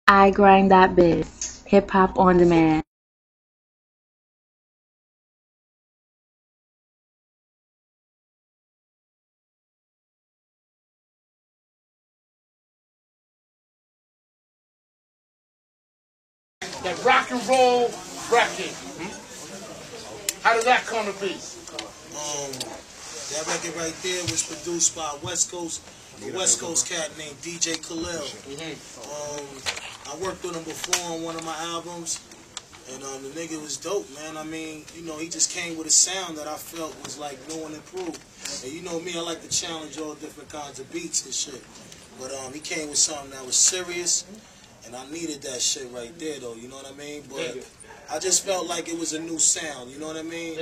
I grind that biz. Hip hop on demand. That rock and roll record. How did that come to be? That record right there was produced by a West Coast cat named DJ Khalil. I worked with him before on one of my albums, and the nigga was dope, man. I mean, you know, he just came with a sound that I felt was like no one improved. And you know me, I like to challenge all different kinds of beats and shit. But he came with something that was serious, and I needed that shit right there, though. You know what I mean? But I just felt like it was a new sound. You know what I mean?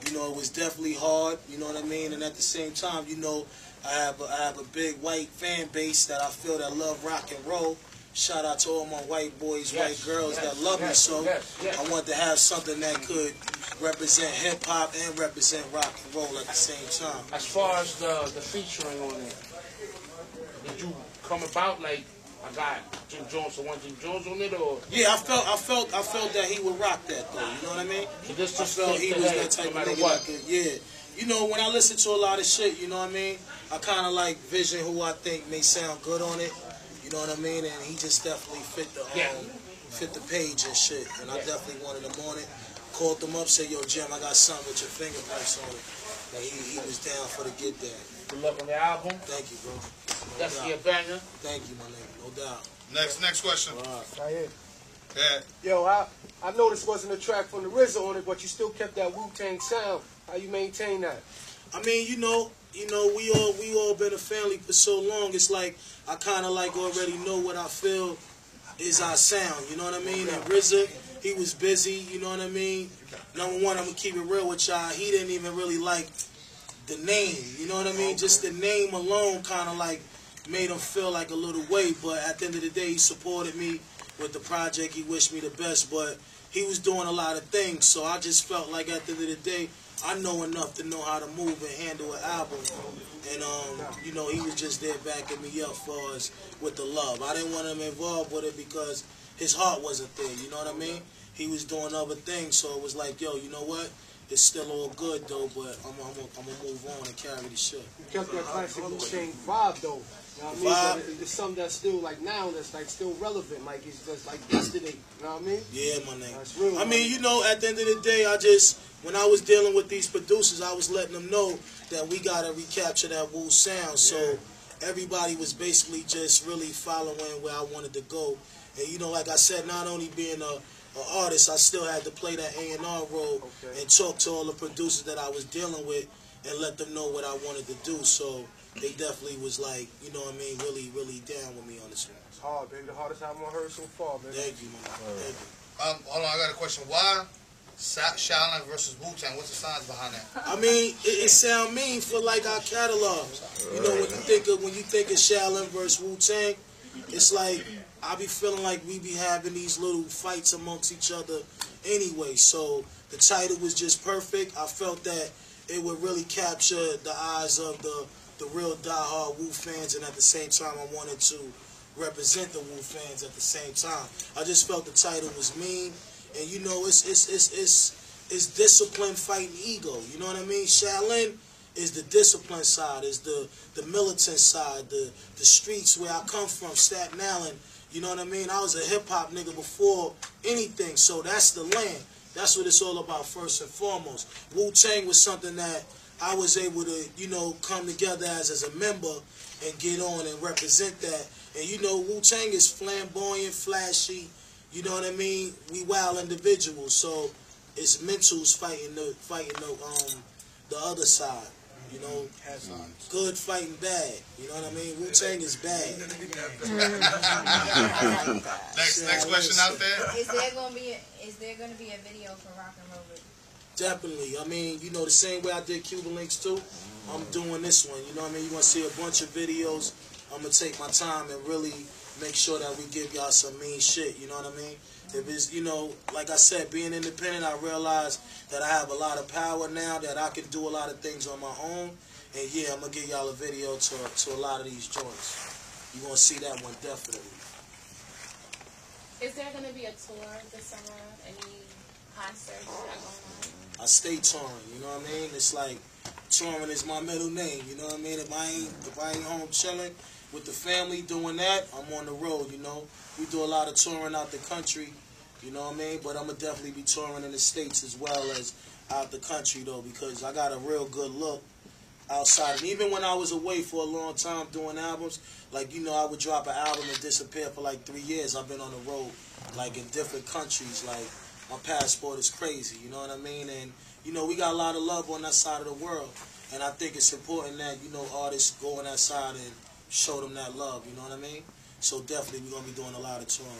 You know, it was definitely hard. You know what I mean? And at the same time, you know, I have a big white fan base that I feel that love rock and roll. Shout out to all my white boys, white girls that love me. So I wanted to have something that could represent hip hop and represent rock and roll at the same time. As far as the featuring on it, did you come about like I got Jim Jones, so one Jim Jones on it, or? Yeah, I felt that he would rock that though. You know what I mean? So this I felt he was that type of nigga that could, yeah. You know, when I listen to a lot of shit, you know what I mean? I kind of like vision who I think may sound good on it. You know what I mean? And he just definitely fit the page and shit. And I definitely wanted him on it. Called them up, said, yo, Jim, I got something with your fingerprints on it. And he was down for the get there. Good luck on the album. Thank you, bro. That's your banger. Thank you, my nigga. No doubt. Next question. Right here. Yeah. Yo, I noticed wasn't a track from the RZA on it, but you still kept that Wu-Tang sound. How you maintain that? I mean, you know, we all been a family for so long. It's like I kind of like already know what I feel is our sound. You know what I mean? And RZA, he was busy. You know what I mean? Number one, I'm gonna keep it real with y'all. He didn't even really like the name. You know what I mean? Just the name alone kind of like made him feel like a little weight. But at the end of the day, he supported me with the project. He wished me the best. But he was doing a lot of things. So I just felt like at the end of the day, I know enough to know how to move and handle an album. And, you know, he was just there backing me up for us with the love. I didn't want him involved with it because his heart wasn't there, you know what I mean? He was doing other things, so it was like, yo, you know what? It's still all good, though, but I'm gonna move on and carry the shit. You kept that classic Wu-Tang vibe, though. You know what I mean? It's something that's still, like, now, that's, like, still relevant. Like, it's just, like, yesterday. You know what I mean? Yeah, my nigga. That's real, I mean, you know, at the end of the day, when I was dealing with these producers, I was letting them know that we got to recapture that Wu sound. So everybody was basically just really following where I wanted to go. And, you know, like I said, not only being an artist, I still had to play that A&R role and talk to all the producers that I was dealing with and let them know what I wanted to do. So they definitely was like, you know what I mean, really, really down with me on this one. It's hard, baby. The hardest album I heard so far, man. Thank you, man. Thank you. Hold on, I got a question. Why Shaolin versus Wu-Tang? What's the science behind that? I mean, it sound mean for like our catalog. You know, when you think of Shaolin versus Wu-Tang, it's like I be feeling like we be having these little fights amongst each other anyway. So the title was just perfect. I felt that it would really capture the eyes of the real diehard Wu fans, and at the same time, I wanted to represent the Wu fans at the same time. I just felt the title was mean. And you know, it's discipline fighting ego. You know what I mean? Shaolin is the discipline side, is the militant side, the streets where I come from, Staten Island. You know what I mean? I was a hip hop nigga before anything, so that's the land. That's what it's all about first and foremost. Wu-Tang was something that I was able to, you know, come together as a member and get on and represent that. And you know, Wu-Tang is flamboyant, flashy. You know what I mean? We wild individuals, so it's mentals fighting the other side. You know, good fighting bad. You know what I mean? Wu-Tang is bad. Next question out there. Is there gonna be a video for Rock and Roll? Definitely. I mean, you know, the same way I did Cuban Links too, I'm doing this one. You know what I mean? You're gonna see a bunch of videos. I'm gonna take my time and really make sure that we give y'all some mean shit, you know what I mean? If it's, you know, like I said, being independent, I realize that I have a lot of power now, that I can do a lot of things on my own. And yeah, I'm going to give y'all a video to a lot of these joints. You're going to see that one definitely. is there going to be a tour this summer? Any concerts you got going on? I stay touring, you know what I mean? It's like touring is my middle name, you know what I mean? If I ain't home chilling with the family doing that, I'm on the road, you know. We do a lot of touring out the country, you know what I mean? But I'm going to definitely be touring in the States as well as out the country, though, because I got a real good look outside. And even when I was away for a long time doing albums, like, you know, I would drop an album and disappear for like 3 years. I've been on the road, like, in different countries. Like, my passport is crazy, you know what I mean? And, you know, we got a lot of love on that side of the world. And I think it's important that, you know, artists go on that side and show them that love, you know what I mean? So definitely we're going to be doing a lot of touring.